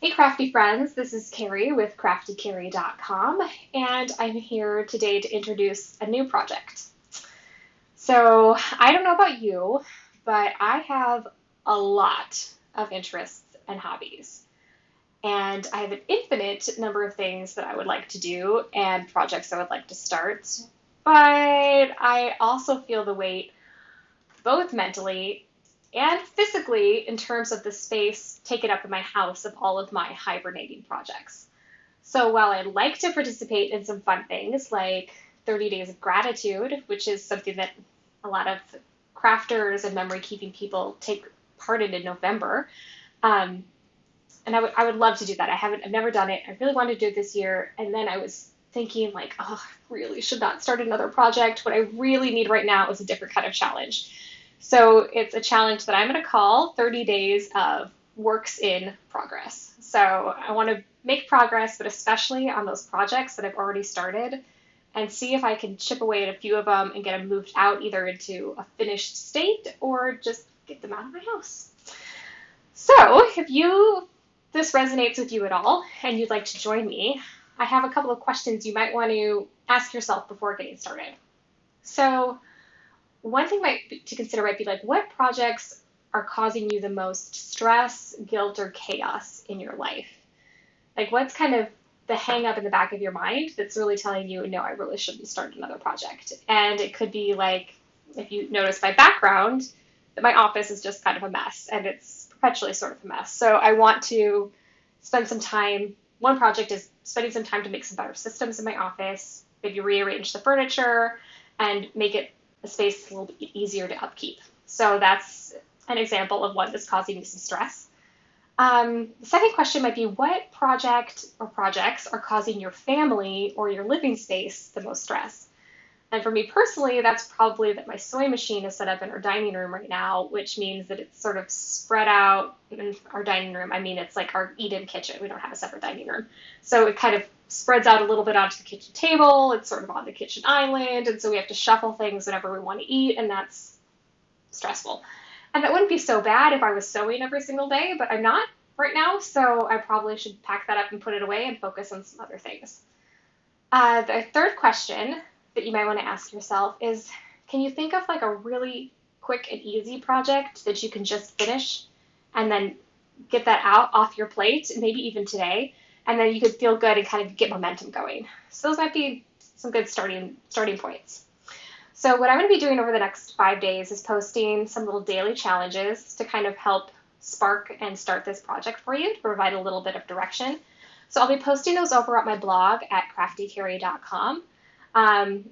Hey, crafty friends, this is Carrie with craftycarrie.com, and I'm here today to introduce a new project. So, I don't know about you, but I have a lot of interests and hobbies, and I have an infinite number of things that I would like to do and projects I would like to start. But I also feel the weight, both mentally and physically, in terms of the space taken up in my house of all of my hibernating projects. So while I'd like to participate in some fun things like 30 Days of Gratitude, which is something that a lot of crafters and memory keeping people take part in November, um, and I would love to do that. I've never done it. I really wanted to do it this year, and then I was thinking like, oh, I really should not start another project. What I really need right now is a different kind of challenge. So it's a challenge that I'm going to call 30 Days of Works in Progress. So I want to make progress, but especially on those projects that I've already started, and see if I can chip away at a few of them and get them moved out either into a finished state or just get them out of my house. So if this resonates with you at all and you'd like to join me, I have a couple of questions you might want to ask yourself before getting started. So one thing to consider might be like, what projects are causing you the most stress, guilt, or chaos in your life? Like, what's kind of the hang up in the back of your mind that's really telling you, no, I really shouldn't start another project? And it could be like, if you notice my background, that my office is just kind of a mess and it's perpetually sort of a mess. So I want to spend some time. One project is spending some time to make some better systems in my office, maybe rearrange the furniture and make it a space a little bit easier to upkeep. So that's an example of one that's causing me some stress. The second question might be, what project or projects are causing your family or your living space the most stress? And for me personally, that's probably that my sewing machine is set up in our dining room right now, which means that it's sort of spread out in our dining room. I mean, it's like our eat-in kitchen. We don't have a separate dining room. So it kind of spreads out a little bit onto the kitchen table. It's sort of on the kitchen island. And so we have to shuffle things whenever we want to eat, and that's stressful. And that wouldn't be so bad if I was sewing every single day, but I'm not right now. So I probably should pack that up and put it away and focus on some other things. The third question that you might want to ask yourself is, can you think of like a really quick and easy project that you can just finish and then get that out off your plate, maybe even today, and then you could feel good and kind of get momentum going. So those might be some good starting points. So what I'm going to be doing over the next 5 days is posting some little daily challenges to kind of help spark and start this project for you, to provide a little bit of direction. So I'll be posting those over at my blog at craftycarrie.com. And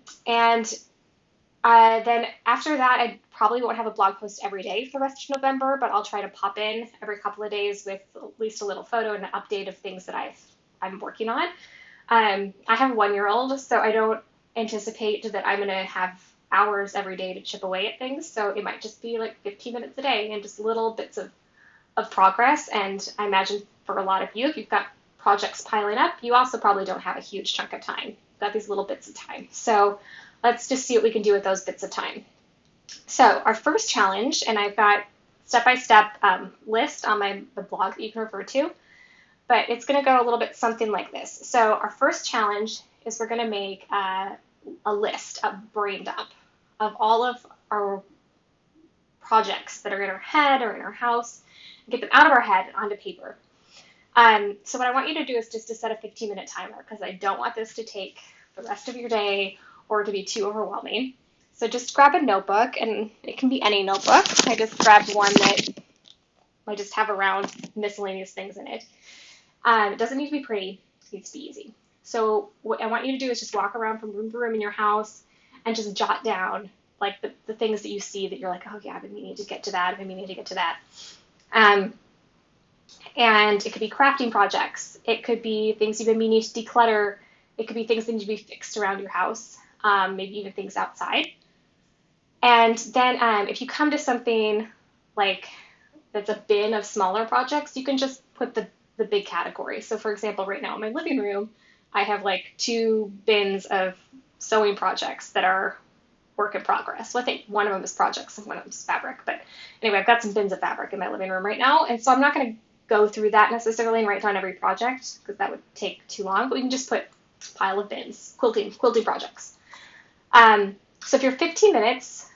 then after that, I probably won't have a blog post every day for the rest of November, but I'll try to pop in every couple of days with at least a little photo and an update of things that I'm working on. I have a 1-year-old, so I don't anticipate that I'm going to have hours every day to chip away at things. So it might just be like 15 minutes a day and just little bits of progress. And I imagine for a lot of you, if you've got projects piling up, you also probably don't have a huge chunk of time. You've got these little bits of time. So let's just see what we can do with those bits of time. So our first challenge, and I've got step-by-step list on the blog that you can refer to, but it's going to go a little bit something like this. So our first challenge is we're going to make a list, a brain dump of all of our projects that are in our head or in our house, and get them out of our head onto paper. So what I want you to do is just to set a 15-minute timer, because I don't want this to take the rest of your day or to be too overwhelming. So just grab a notebook, and it can be any notebook. I just grabbed one that I just have around miscellaneous things in it. It doesn't need to be pretty, it needs to be easy. So what I want you to do is just walk around from room to room in your house and just jot down like the things that you see that you're like, oh yeah, I've been meaning to get to that, I've been meaning to get to that. And it could be crafting projects. It could be things you've been meaning to declutter. It could be things that need to be fixed around your house, maybe even things outside. And then if you come to something like that's a bin of smaller projects, you can just put the big category. So for example, right now in my living room, I have like 2 bins of sewing projects that are work in progress. Well, I think one of them is projects and one of them is fabric. But anyway, I've got some bins of fabric in my living room right now. And so I'm not going to go through that necessarily and write down every project because that would take too long, but we can just put pile of bins, quilting projects. So if your 15 minutes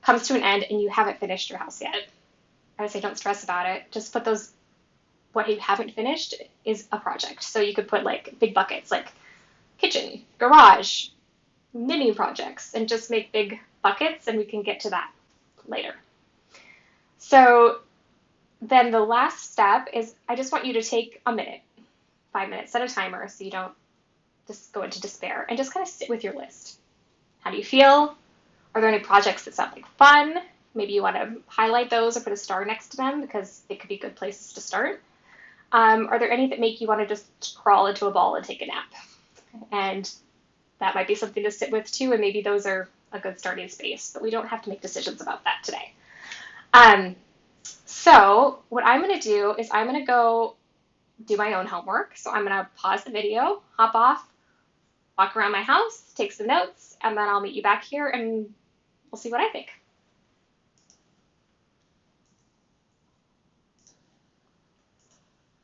comes to an end and you haven't finished your house yet, I would say don't stress about it. Just put those, what you haven't finished is a project. So you could put like big buckets like kitchen, garage, mini projects, and just make big buckets, and we can get to that later. So then the last step is I just want you to take a minute, 5 minutes, set a timer so you don't just go into despair, and just kind of sit with your list. How do you feel? Are there any projects that sound like fun? Maybe you want to highlight those or put a star next to them because they could be good places to start. Are there any that make you want to just crawl into a ball and take a nap? And that might be something to sit with too, and maybe those are a good starting space, but we don't have to make decisions about that today. So what I'm going to do is I'm going to go do my own homework. So I'm going to pause the video, hop off, walk around my house, take some notes, and then I'll meet you back here and we'll see what I think.